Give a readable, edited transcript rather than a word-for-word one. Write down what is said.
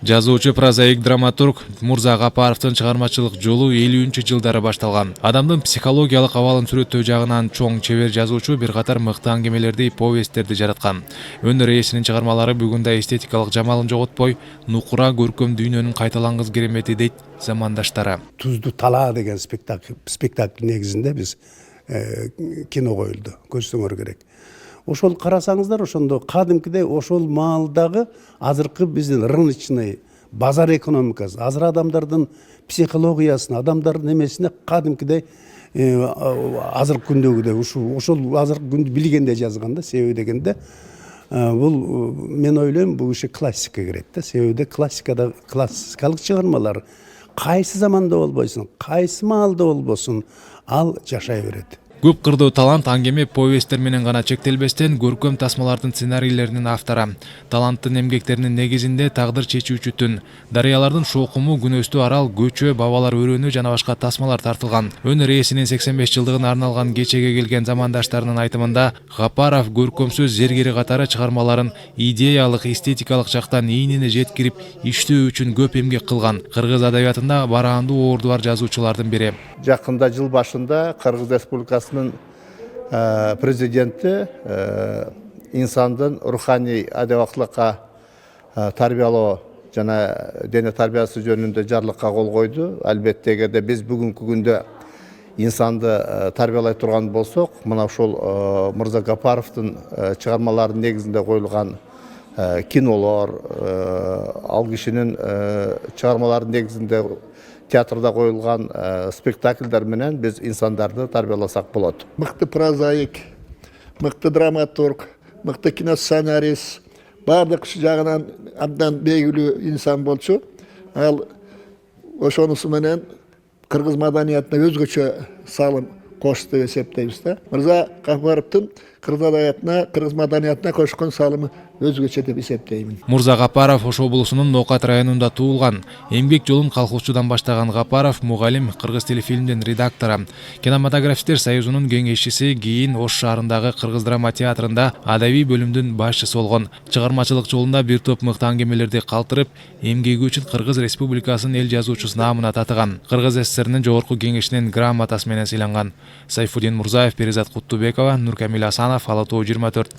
Жазуучу, прозаик, драматург Мурза Гапаровдун чыгармачылык жолу 50-жылдары башталган. Адамдын психологиялык абалын сүрөттөө жагынан чоң чебер жазуучу бир катар мыкты аңгемелерди, повесттерди жараткан. Өнөр ээсинин чыгармалары бүгүндө эстетикалык жамалын жоготпой, нукура көркөм дүйнөнүн кайталангыс керемети дейт замандаштары. Тузду талаа деген спектакль негизинде биз кино коюлду. Көрсөңөр керек. Ошол карасаңыздар, ошондо кадимкидей ошол маалдагы азыркы биздин рыночный базар экономикасы, азыр адамдардын психологиясына, адамдардын эмесине кадимкидей азыркы күндөгүдөй ошол азыркы күндү билгенде жазган да, себеби дегенде бул мен ойлойм бул иши классика кирет да, себеби классикалык чыгармалар кайсы заманда болбойсун, кайсы маалда болбосун, ал жашай берет. Көп кырдуу талант аңгеме, повесттер менен гана чектелбестен көркөм тасмалардын сценарийлеринин автору. Таланттын эмгектеринин негизинде тагдыр чечүүчү түн, дарыялардын шоокуму, күнөстүү арал, көчө, бабалар өрөөнү жана башка тасмалар тартылган. Өнөр ээсинин 85 жылдыгына арналган кечеге келген замандаштарынын айтымында Гапаров көркөмсөз зергери катары чыгармаларын идеялык, эстетикалык жактан ийнине жеткирип иштөө үчүн көп эмгек кылган. Кыргыз адабиятында бараандуу орду бар жазуучулардын бири. Жакында жыл башында Кыргыз Республикасы президенти инсандын руханий адабактылыкка тарбиялоо жана дене тарбиясы жөнүндө жарлыкка кол койду. Албетте эгерде биз бүгүнкү күндө инсанды тарбиялай турган болсок, мына ушул Мурза Гапаровдун чыгармаларынын негизинде коюлган кинолор, ал кишинин чыгармаларынын негизинде театрда коюлган спектакльдер менен биз инсандарды тарбияласак болот. Мыкты прозаик, мыкты драматург, мыкты киносценарист, бардык жагынан абдан белгилүү инсан болчу. Ал ошонусу менен кыргыз маданиятына өзгөчө салым кошту деп эсептейбиз да. Мырза Гапаровдун кыргыз адабиятына, кыргыз маданиятына кошкон салымы өзгөчө деп эсептеймин. Мурза Гапаров Ош облусунун Ноокат районунда туулган. Эмгек жолун колхозчудан баштаган Гапаров мугалим, кыргыз телефильмдин редактору. Кинематографисттер союзунун кеңешчиси, кийин Ош шаарындагы Кыргыз драма театрында адабий бөлүмдүн башчысы болгон. Чыгармачылык жолунда бир топ мыкты аңгемелерди калтырып, эмгеги үчүн Кыргыз Республикасынын эл жазуучусу наамына татыган. Кыргыз СССРнин жогорку кеңешинин грамотасы менен сыйланган. Сайфуддин Мурзаев, Перизат Куттубекова, Нуркамил Асанов, Ала Тоо 24.